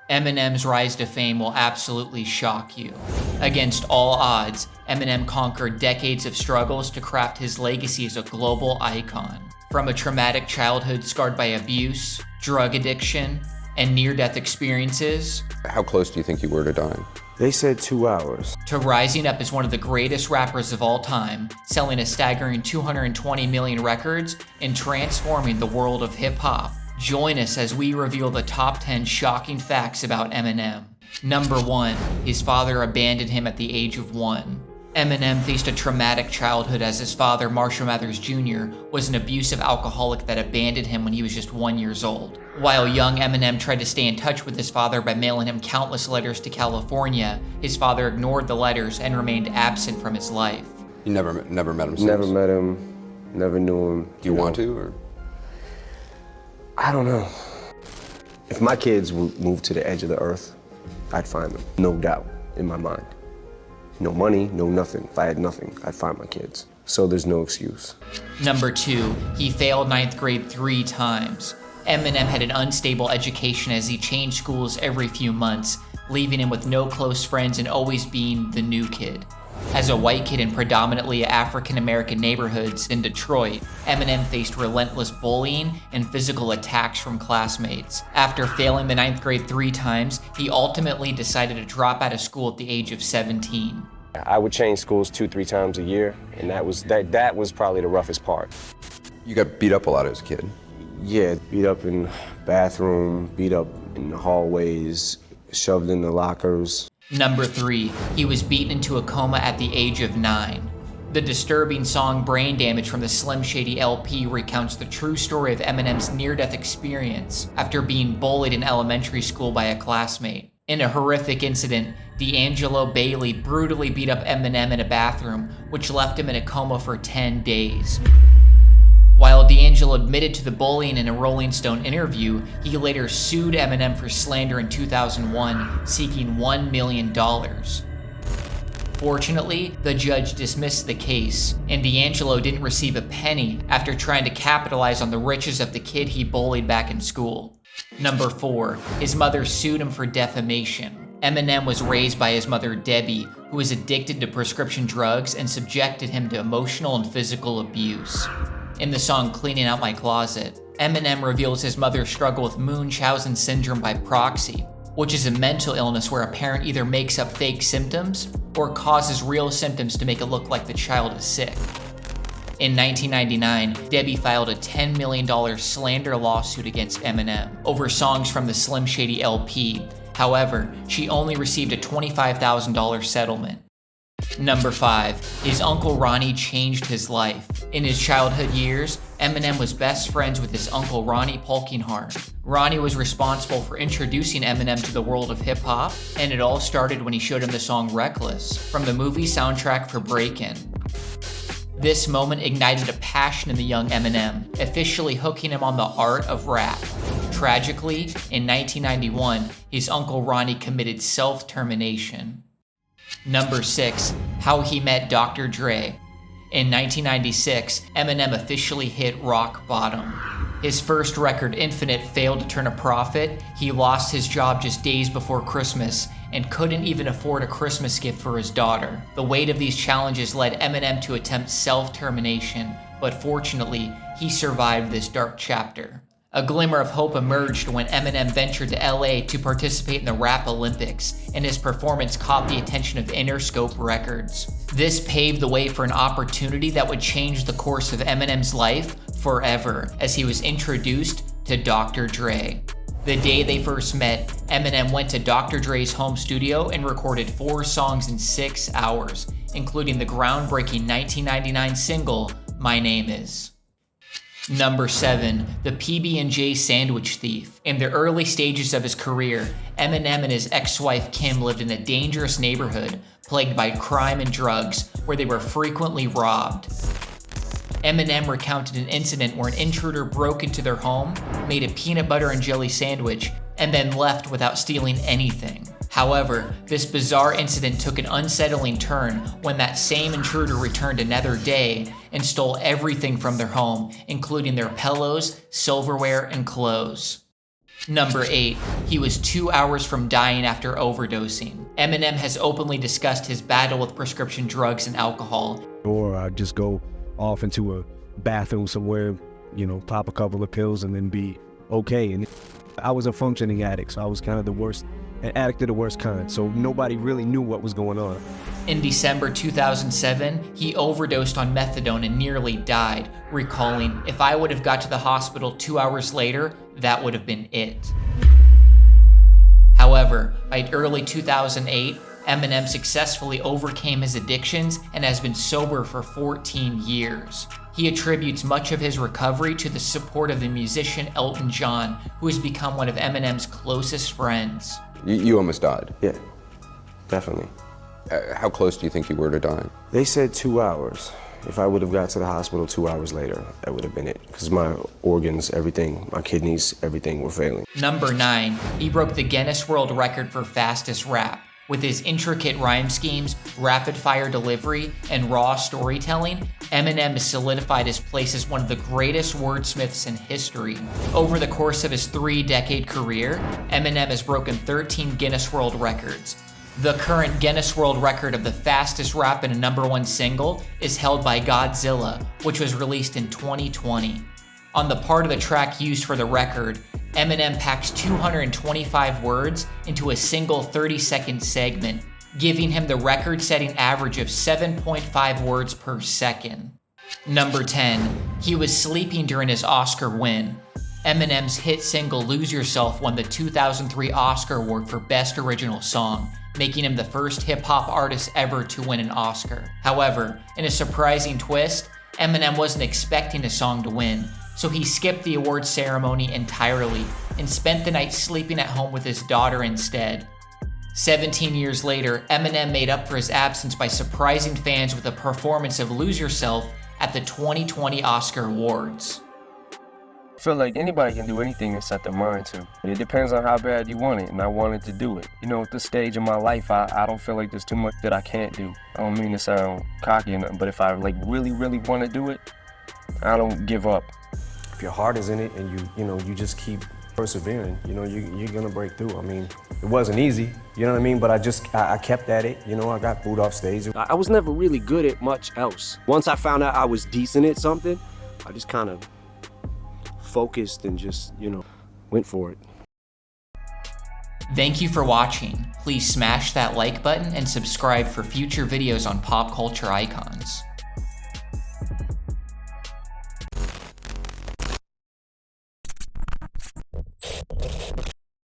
Eminem's rise to fame will absolutely shock you. Against all odds, Eminem conquered decades of struggles to craft his legacy as a global icon. From a traumatic childhood scarred by abuse, drug addiction, and near-death experiences. How close do you think you were to dying? They said 2 hours. To rising up as one of the greatest rappers of all time, selling a staggering 220 million records, and transforming the world of hip-hop. Join us as we reveal the top 10 shocking facts about Eminem. Number 1, his father abandoned him at the age of 1. Eminem faced a traumatic childhood as his father, Marshall Mathers Jr., was an abusive alcoholic that abandoned him when he was just 1 year old. While young Eminem tried to stay in touch with his father by mailing him countless letters to California, his father ignored the letters and remained absent from his life. You never met him since? Never met him, never knew him. Do you want to, or? I don't know. If my kids would move to the edge of the earth, I'd find them, no doubt, in my mind. No money, no nothing. If I had nothing, I'd find my kids. So there's no excuse. Number 2, he failed 9th grade 3 times. Eminem had an unstable education as he changed schools every few months, leaving him with no close friends and always being the new kid. As a white kid in predominantly African-American neighborhoods in Detroit, Eminem faced relentless bullying and physical attacks from classmates. After failing the 9th grade 3 times, he ultimately decided to drop out of school at the age of 17. I would change schools 2-3 times a year, and that was probably the roughest part. You got beat up a lot as a kid. Yeah, beat up in the bathroom, beat up in the hallways, shoved in the lockers. Number 3, he was beaten into a coma at the age of 9. The disturbing song Brain Damage from the Slim Shady LP recounts the true story of Eminem's near-death experience after being bullied in elementary school by a classmate. In a horrific incident, D'Angelo Bailey brutally beat up Eminem in a bathroom, which left him in a coma for 10 days. While D'Angelo admitted to the bullying in a Rolling Stone interview, he later sued Eminem for slander in 2001, seeking $1 million. Fortunately, the judge dismissed the case, and D'Angelo didn't receive a penny after trying to capitalize on the riches of the kid he bullied back in school. Number 4, his mother sued him for defamation. Eminem was raised by his mother Debbie, who was addicted to prescription drugs and subjected him to emotional and physical abuse. In the song Cleaning Out My Closet, Eminem reveals his mother's struggle with Munchausen syndrome by proxy, which is a mental illness where a parent either makes up fake symptoms or causes real symptoms to make it look like the child is sick. In 1999, Debbie filed a $10 million slander lawsuit against Eminem over songs from the Slim Shady LP. However, she only received a $25,000 settlement. Number 5, his uncle Ronnie changed his life. In his childhood years, Eminem was best friends with his uncle Ronnie Polkinghart. Ronnie was responsible for introducing Eminem to the world of hip-hop, and it all started when he showed him the song Reckless from the movie soundtrack for Breakin'. This moment ignited a passion in the young Eminem, officially hooking him on the art of rap. Tragically, in 1991, his uncle Ronnie committed self-termination. Number 6, how he met Dr. Dre. In 1996, Eminem officially hit rock bottom. His first record, Infinite, failed to turn a profit. He lost his job just days before Christmas and couldn't even afford a Christmas gift for his daughter. The weight of these challenges led Eminem to attempt self-termination, but fortunately, he survived this dark chapter. A glimmer of hope emerged when Eminem ventured to LA to participate in the Rap Olympics, and his performance caught the attention of Interscope Records. This paved the way for an opportunity that would change the course of Eminem's life forever, as he was introduced to Dr. Dre. The day they first met, Eminem went to Dr. Dre's home studio and recorded 4 songs in 6 hours, including the groundbreaking 1999 single, My Name Is. Number 7, the PB&J sandwich thief. In the early stages of his career, Eminem and his ex-wife Kim lived in a dangerous neighborhood plagued by crime and drugs where they were frequently robbed. Eminem recounted an incident where an intruder broke into their home, made a peanut butter and jelly sandwich, and then left without stealing anything. However, this bizarre incident took an unsettling turn when that same intruder returned another day and stole everything from their home, including their pillows, silverware, and clothes. Number 8. He was 2 hours from dying after overdosing. Eminem has openly discussed his battle with prescription drugs and alcohol. Or I'd just go off into a bathroom somewhere, pop a couple of pills and then be okay. And I was a functioning addict, so I was kind of the worst, an addict of the worst kind. So nobody really knew what was going on. In December 2007, he overdosed on methadone and nearly died, recalling, "If I would have got to the hospital 2 hours later, that would have been it." However, by early 2008, Eminem successfully overcame his addictions and has been sober for 14 years. He attributes much of his recovery to the support of the musician Elton John, who has become one of Eminem's closest friends. You almost died. Yeah, definitely. How close do you think you were to dying? They said 2 hours. If I would have got to the hospital 2 hours later, that would have been it. Because my organs, everything, my kidneys, everything were failing. Number 9. He broke the Guinness World Record for fastest rap. With his intricate rhyme schemes, rapid-fire delivery, and raw storytelling, Eminem has solidified his place as one of the greatest wordsmiths in history. Over the course of his 3-decade career, Eminem has broken 13 Guinness World Records. The current Guinness World Record of the fastest rap in a #1 single is held by Godzilla, which was released in 2020. On the part of the track used for the record, Eminem packs 225 words into a single 30-second segment, giving him the record-setting average of 7.5 words per second. Number 10. He was sleeping during his Oscar win. Eminem's hit single Lose Yourself won the 2003 Oscar Award for Best Original Song, making him the first hip-hop artist ever to win an Oscar. However, in a surprising twist, Eminem wasn't expecting the song to win, so he skipped the awards ceremony entirely and spent the night sleeping at home with his daughter instead. 17 years later, Eminem made up for his absence by surprising fans with a performance of Lose Yourself at the 2020 Oscar Awards. I feel like anybody can do anything they set their mind to. It depends on how bad you want it, and I wanted to do it. At this stage in my life, I don't feel like there's too much that I can't do. I don't mean to sound cocky or nothing, but if I really, really want to do it, I don't give up. If your heart is in it and you just keep persevering, you're gonna break through. I mean, it wasn't easy, you know what I mean? But I kept at it, I got booed off stage. I was never really good at much else. Once I found out I was decent at something, I just kind of focused and just, went for it. Thank you for watching. Please smash that like button and subscribe for future videos on pop culture icons.